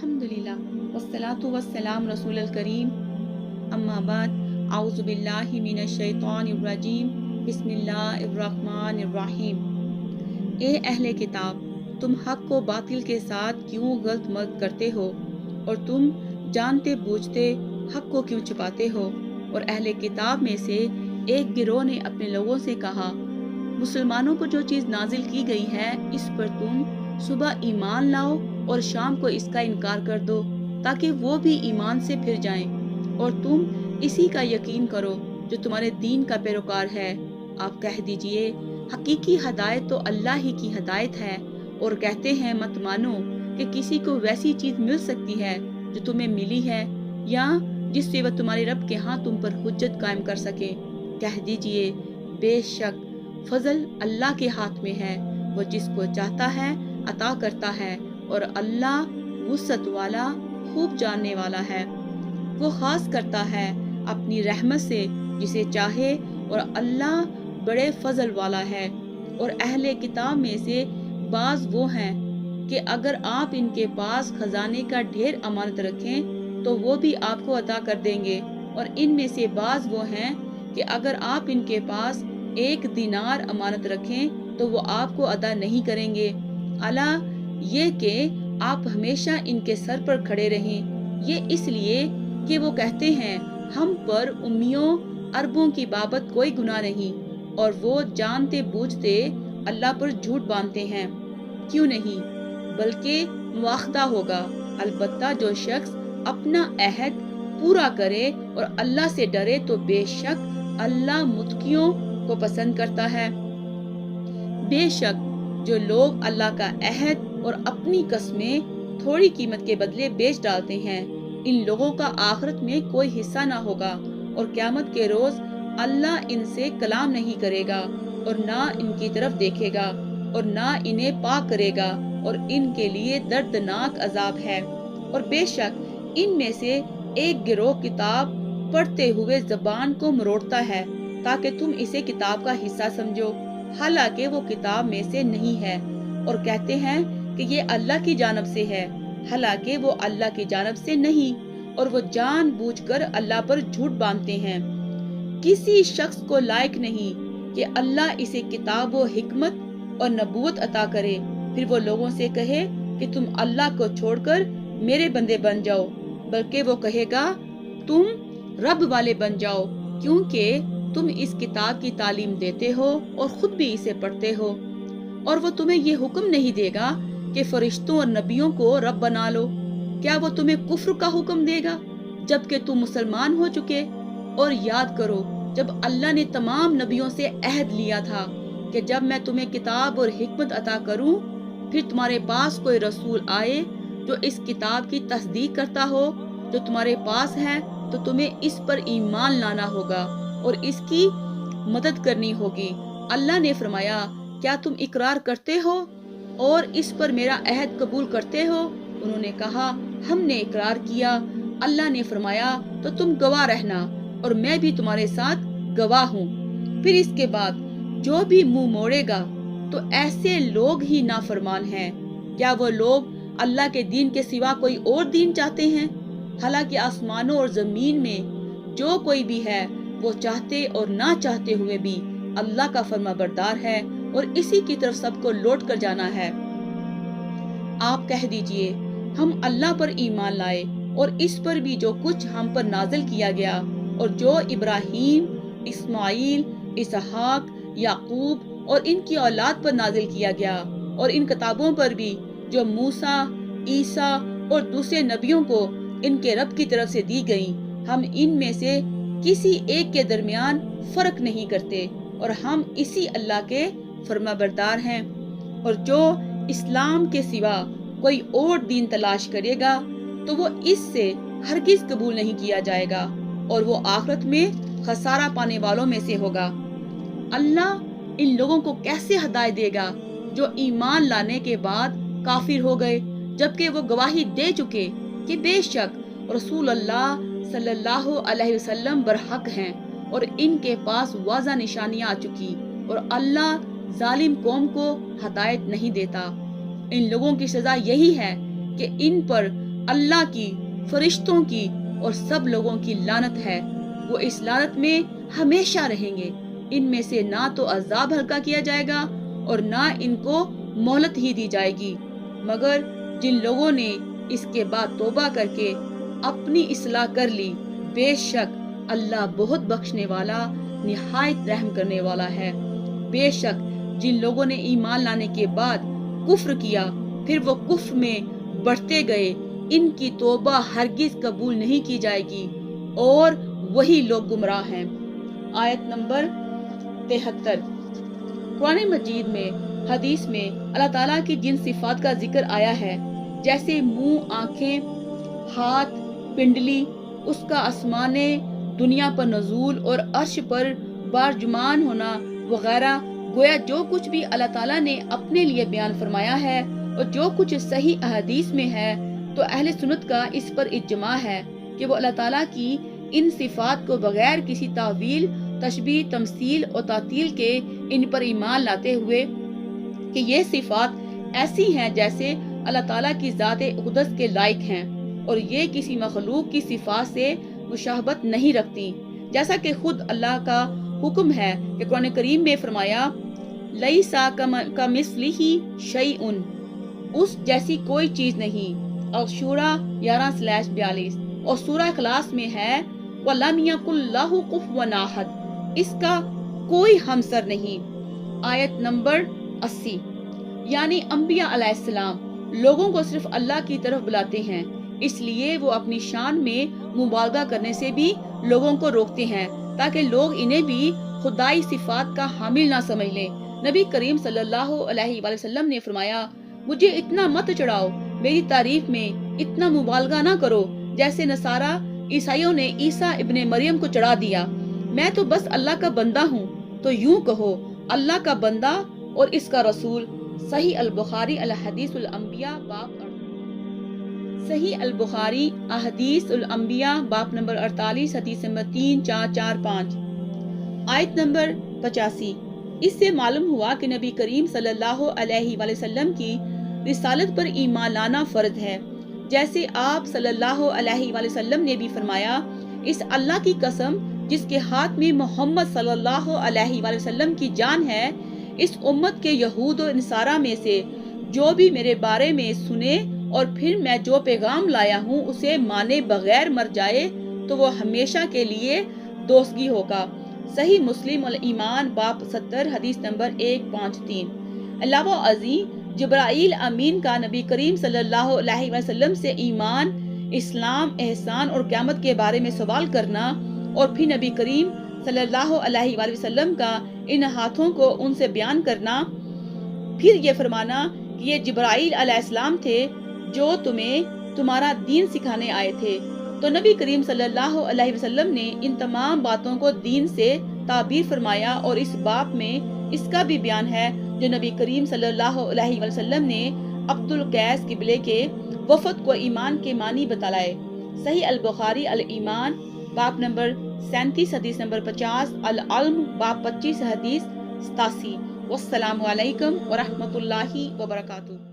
अल्हम्दुलिल्लाह वस्सलातु वस्सलाम रसूलुल करीम अम्मा बाद आउज़ु बिल्लाहि मिनश शैतानिर रजीम बिस्मिल्लाहिर रहमानिर रहीम। ए अहले किताब, तुम हक को बातिल के साथ क्यों गलत मर्द करते हो और तुम जानते बूझते हक को क्यों छुपाते हो। और अहले किताब में से एक गिरोह ने अपने लोगों से कहा, मुसलमानों को जो चीज़ नाजिल की गई है इस पर तुम सुबह ईमान लाओ और शाम को इसका इनकार कर दो, ताकि वो भी ईमान से फिर जाएं, और तुम इसी का यकीन करो जो तुम्हारे दीन का पैरोकार है। आप कह दीजिए, हकीकी हदायत तो अल्लाह ही की हदायत है। और कहते हैं, मत मानो कि किसी को वैसी चीज़ मिल सकती है जो तुम्हें मिली है, या जिससे वह तुम्हारे रब के यहाँ तुम पर हुज्जत कायम कर सके। कह दीजिए, बेशक फजल अल्लाह के हाथ में है, वो जिसको चाहता है अता करता है, और अल्लाह वुसअत वाला खूब जानने वाला है। वो खास करता है अपनी रहमत से जिसे चाहे, और अल्लाह बड़े फजल वाला है। और अहले किताब में से बाज वो हैं कि अगर आप इनके पास खजाने का ढेर अमानत रखें तो वो भी आपको अता कर देंगे, और इनमें से बाज वो हैं कि अगर आप इनके पास 1 दिनार अमानत रखें तो वो आपको अदा नहीं करेंगे। अला ये कि आप हमेशा इनके सर पर खड़े रहें। ये इसलिए कि वो कहते हैं, हम पर उम्मियों अरबों की बाबत कोई गुनाह नहीं, और वो जानते बूझते अल्लाह पर झूठ बांधते हैं। क्यों नहीं, बल्कि मुआखदा होगा, अलबत्ता जो शख्स अपना अहद पूरा करे और अल्लाह से डरे तो बेशक अल्लाह मुत्कियों को पसंद करता है। बेशक जो लोग अल्लाह का अहद और अपनी कस्में थोड़ी कीमत के बदले बेच डालते हैं, इन लोगों का आखिरत में कोई हिस्सा ना होगा, और क़यामत के रोज अल्लाह इनसे कलाम नहीं करेगा, और ना इनकी तरफ देखेगा, और ना इन्हें पाक करेगा, और इनके लिए दर्दनाक अजाब है। और बेशक इनमें से एक गिरोह किताब पढ़ते हुए ज़बान को मरोड़ता है ताकि तुम इसे किताब का हिस्सा समझो, हालांकि वो किताब में से नहीं है, और कहते हैं कि ये अल्लाह की जानब से है, हालांकि वो अल्लाह की जानब से नहीं, और वो जानबूझकर अल्लाह पर झूठ बांधते हैं। किसी शख्स को लायक नहीं कि अल्लाह इसे किताब व हिकमत और नबूवत अता करे, फिर वो लोगों से कहे कि तुम अल्लाह को छोड़कर मेरे बंदे बन जाओ, बल्कि वो कहेगा तुम रब वाले बन जाओ, क्योंकि तुम इस किताब की तालीम देते हो और खुद भी इसे पढ़ते हो। और वो तुम्हें ये हुक्म नहीं देगा कि फरिश्तों और नबियों को रब बना लो। क्या वो तुम्हें कुफ्र का हुक्म देगा जबकि तुम मुसलमान हो चुके? और याद करो, जब अल्लाह ने तमाम नबियों से अहद लिया था कि जब मैं तुम्हें किताब और हिकमत अता करूं, फिर तुम्हारे पास कोई रसूल आए जो इस किताब की तस्दीक करता हो जो तुम्हारे पास है, तो तुम्हें इस पर ईमान लाना होगा और इसकी मदद करनी होगी। अल्लाह ने फरमाया, क्या तुम इकरार करते हो और इस पर मेरा अहद कबूल करते हो? उन्होंने कहा, हमने इकरार किया। अल्लाह ने फरमाया, तो तुम गवाह रहना और मैं भी तुम्हारे साथ गवाह हूँ। फिर इसके बाद जो भी मुंह मोड़ेगा तो ऐसे लोग ही नाफरमान हैं। क्या वो लोग अल्लाह के दीन के सिवा कोई और दीन चाहते हैं? हालांकि आसमानों और जमीन में जो कोई भी है वो चाहते और ना चाहते हुए भी अल्लाह का फरमाबरदार है, और इसी की तरफ सबको लौट कर जाना है। आप कह दीजिए, हम अल्लाह पर ईमान लाए और इस पर भी जो कुछ हम पर नाजिल किया गया, और जो इब्राहीम, इस्माइल, इसहाक, याकूब और इनकी औलाद पर नाजिल किया गया, और इन किताबों पर भी जो मूसा, ईसा और दूसरे नबियों को इनके रब की तरफ से दी गई, हम इनमें से किसी एक के दरमियान फर्क नहीं करते, और हम इसी अल्लाह के फरमाबरदार हैं। और जो इस्लाम के सिवा कोई और दीन तलाश करेगा तो वो इससे हरगिज कबूल नहीं किया जाएगा, और वो आखिरत में खसारा पाने वालों में से होगा। अल्लाह इन लोगों को कैसे हिदायत देगा जो ईमान लाने के बाद काफिर हो गए, जबकि वो गवाही दे चुके कि बेशक रसूल अल्लाह सल्लल्लाहु अलैहि वसल्लम बरहक हैं, और इनके पास वाज़ा निशानियां आ चुकी, और अल्लाह जालिम कौम को हिदायत नहीं देता। इन लोगों की सजा यही है कि इन पर اللہ کی، فرشتوں کی اور سب لوگوں کی لعنت ہے۔ وہ اس لعنت میں ہمیشہ رہیں گے۔ ان میں سے نہ تو عذاب ہلکا کیا جائے گا اور نہ ان کو مہلت ہی دی جائے گی، مگر جن لوگوں نے اس کے بعد توبہ کر کے اپنی اصلاح کر لی، بے شک اللہ بہت بخشنے والا، نہایت رحم کرنے والا ہے۔ بے شک جن لوگوں نے ایمان لانے کے بعد کفر کیا، پھر وہ کفر میں بڑھتے گئے، ان کی توبہ ہرگز قبول نہیں کی جائے گی اور وہی لوگ گمراہ ہیں۔ آیت نمبر 73۔ قرآن مجید میں، حدیث میں اللہ تعالیٰ کی جن صفات کا ذکر آیا ہے، جیسے منہ، آنکھیں، ہاتھ، پنڈلی، اس کا آسمان دنیا پر نزول اور عرش پر بارجمان ہونا وغیرہ، گویا جو کچھ بھی اللہ تعالیٰ نے اپنے لیے بیان فرمایا ہے اور جو کچھ صحیح احادیث میں ہے، تو اہل سنت کا اس پر اجماع ہے کہ وہ اللہ تعالیٰ کی ان صفات کو بغیر کسی تعویل، تشبیہ، تمثیل اور تعطیل کے ان پر ایمان لاتے ہوئے کہ یہ صفات ایسی ہیں جیسے اللہ تعالیٰ کی ذات اقدس کے لائق ہیں اور یہ کسی مخلوق کی صفات سے مشابہت نہیں رکھتی، جیسا کہ خود اللہ کا حکم ہے کہ قرآن کریم میں فرمایا لیسا کمثلہ شیء، اس جیسی کوئی چیز نہیں۔ اور شورا 11/42 اور سورہ اخلاص میں ہے وَلَمْ يَكُنْ لَهُ كُفُوًا أَحَدٌ، اس کا کوئی ہمسر نہیں۔ آیت نمبر 80۔ یعنی انبیاء علیہ السلام لوگوں کو صرف اللہ کی طرف بلاتے ہیں، اس لیے وہ اپنی شان میں مبالغہ کرنے سے بھی لوگوں کو روکتے ہیں تاکہ لوگ انہیں بھی خدائی صفات کا حامل نہ سمجھ لیں۔ نبی کریم صلی اللہ علیہ وآلہ وسلم نے فرمایا مجھے اتنا مت چڑھاؤ، میری تعریف میں اتنا مبالغہ نہ کرو جیسے نصارہ عیسائیوں نے عیسیٰ ابن مریم کو چڑھا دیا۔ میں تو بس اللہ کا بندہ ہوں، تو یوں کہو اللہ کا بندہ اور اس کا رسول۔ صحیح البخاری الحدیث الانبیاء باب صحیح البخاری احادیث الانبیاء باب نمبر 48 حدیث نمبر 3، 4، 4، 5۔ آیت نمبر 85۔ اس سے معلوم ہوا کہ نبی کریم صلی اللہ علیہ وآلہ وسلم کی رسالت پر ایمان لانا فرض ہے، جیسے آپ صلی اللہ علیہ وآلہ وسلم نے بھی فرمایا اس اللہ کی قسم جس کے ہاتھ میں محمد صلی اللہ علیہ وآلہ وسلم کی جان ہے، اس امت کے یہود و نصارہ میں سے جو بھی میرے بارے میں سنے اور پھر میں جو پیغام لایا ہوں اسے مانے بغیر مر جائے تو وہ ہمیشہ کے لیے دوزخی ہوگا۔ صحیح مسلم الایمان باب 70 حدیث نمبر 153۔ علاوہ ازیں جبرائیل امین کا نبی کریم صلی اللہ علیہ وسلم سے ایمان، اسلام، احسان اور قیامت کے بارے میں سوال کرنا اور پھر نبی کریم صلی اللہ علیہ وآلہ وسلم کا ان ہاتھوں کو ان سے بیان کرنا، پھر یہ فرمانا کہ یہ جبرائیل علیہ السلام تھے جو تمہیں تمہارا دین سکھانے آئے تھے، تو نبی کریم صلی اللہ علیہ وسلم نے ان تمام باتوں کو دین سے تعبیر فرمایا اور اس باب میں اس کا بھی بیان ہے جو نبی کریم صلی اللہ علیہ وسلم نے عبد القیس قبلے کے وفد کو ایمان کے معنی بتلائے۔ صحیح البخاری الایمان باب نمبر 37 حدیث نمبر 50، العلم باب 25 حدیث 87۔ والسلام علیکم ورحمۃ اللہ وبرکاتہ۔